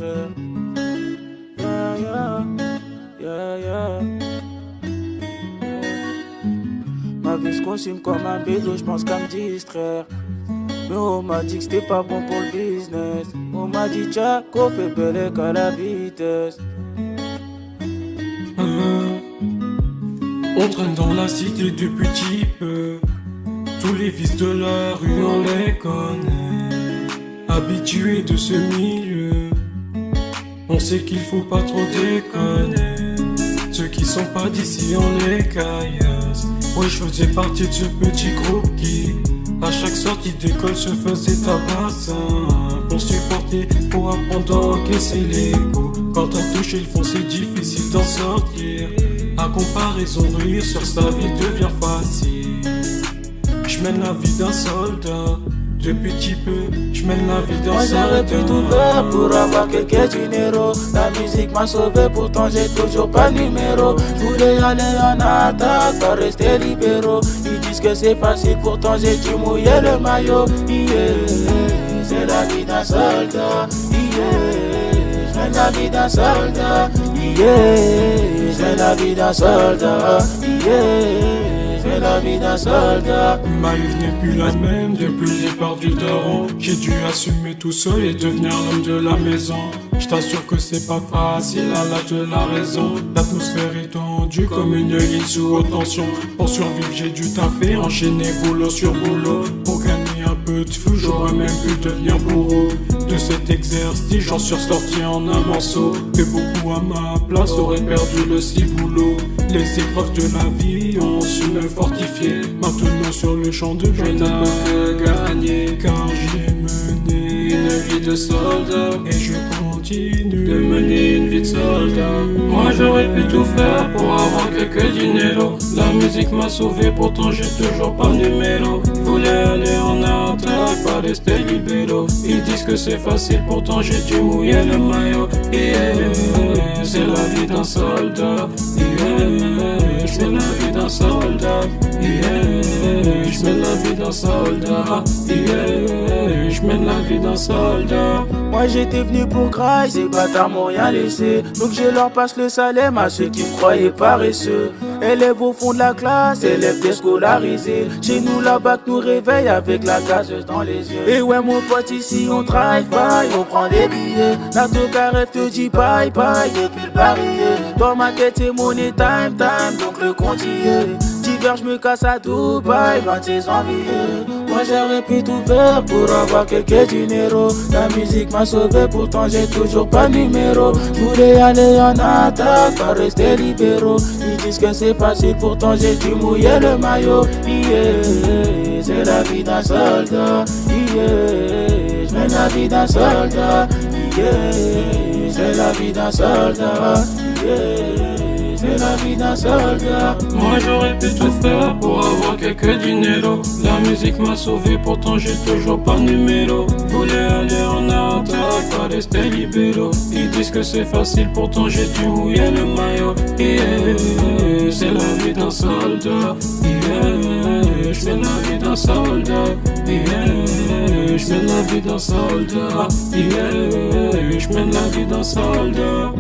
distraire. Yeah, yeah, yeah, yeah. Ma vie se consume comme un bédo, je pense qu'à me distraire. Mais on m'a dit que c'était pas bon pour le business. On m'a dit tcha, qu'on fait belle qu'à la vitesse. On traîne dans la cité depuis petit peu. Tous les vices de la rue on les connaît. Habitués de ce milieu, on sait qu'il faut pas trop déconner. Ceux qui sont pas d'ici on les caillasse. Ouais, je faisais partie de ce petit groupe qui à chaque sortie d'école se faisait tabasser. Pour supporter, pour apprendre à encaisser les coups. Quand t'as touché le fond c'est difficile d'en sortir. À comparaison de rire sur sa vie devient facile. J'mène la vie d'un soldat. Depuis petit peu, j'mène la vie d'un soldat. Moi j'aurais pu tout faire pour avoir quelques dinero. La musique m'a sauvé, pourtant j'ai toujours pas de numéro. J'voulais aller en attaque, pas rester libéraux. Ils disent que c'est facile, pourtant j'ai dû mouiller le maillot. Yeah, c'est la vie d'un soldat. Yeah, j'mène la vie d'un soldat. Yeah, c'est la vie d'un soldat. Yeah, c'est la vie d'un soldat. Ma vie n'est plus la même depuis le départ du daron. J'ai dû assumer tout seul et devenir l'homme de la maison. Je t'assure que c'est pas facile à l'âge de la raison. L'atmosphère est tendue comme une ligne sous haute tension. Pour survivre j'ai dû taffer, enchaîner boulot sur boulot. Pour gagner un peu de flou, j'aurais même pu devenir bourreau. De cet exercice j'en suis ressorti en un morceau. Que beaucoup à ma place auraient perdu le ciboulot. Les épreuves de la vie ont su me fortifier. Maintenant sur le champ de bataille, je ne peux gagner. Car j'ai mené une vie de soldat. Et je continue de mener une vie de soldat. Moi j'aurais pu tout faire pour avoir quelques dinero. La musique m'a sauvé, pourtant j'ai toujours pas de numéro. Voulais aller en attaque, pas rester libéraux. Ils disent que c'est facile, pourtant j'ai dû mouiller le maillot. Yeah, c'est la vie d'un soldat. Yeah, c'est la vie d'un soldat. Yeah, j'mène la vie d'un soldat. Yeah, j'mène la vie d'un soldat. Moi j'étais venu pour graille, ces bâtards m'ont rien laissé. Donc je leur passe le salaire à ceux qui me croyaient paresseux. Élèves au fond de la classe, élèves déscolarisés. Chez nous la bac nous réveille avec la gazeuse dans les yeux. Et ouais mon pote ici on drive by, on prend des billets. La rêve te dit bye bye depuis le barillet. Dans ma tête c'est money time time, donc le compte y est. D'hiver je me casse à Dubaï, 26 janvier. Moi j'aurais pu tout faire pour avoir quelques dinero. La musique m'a sauvé, pourtant j'ai toujours pas de numéro. J'voulais aller en attaque, pas rester libéraux. Ils disent que c'est facile, pourtant j'ai dû mouiller le maillot. Yeah, c'est la vie d'un soldat. Yeah, j'mène la vie d'un soldat. Yeah, c'est la vie d'un soldat. Yeah, c'est la vie d'un soldat. Moi j'aurais pu tout faire pour avoir quelques dinero. La musique m'a sauvé, pourtant j'ai toujours pas de numéro. Voulais aller en attaque, pas rester libéraux. Ils disent que c'est facile, pourtant j'ai dû mouiller le maillot. Yeah, c'est la vie d'un soldat. Yeah, c'est la vie d'un soldat. Yeah, j'mène la vie d'un soldat. Yeah, j'mène la vie d'un soldat.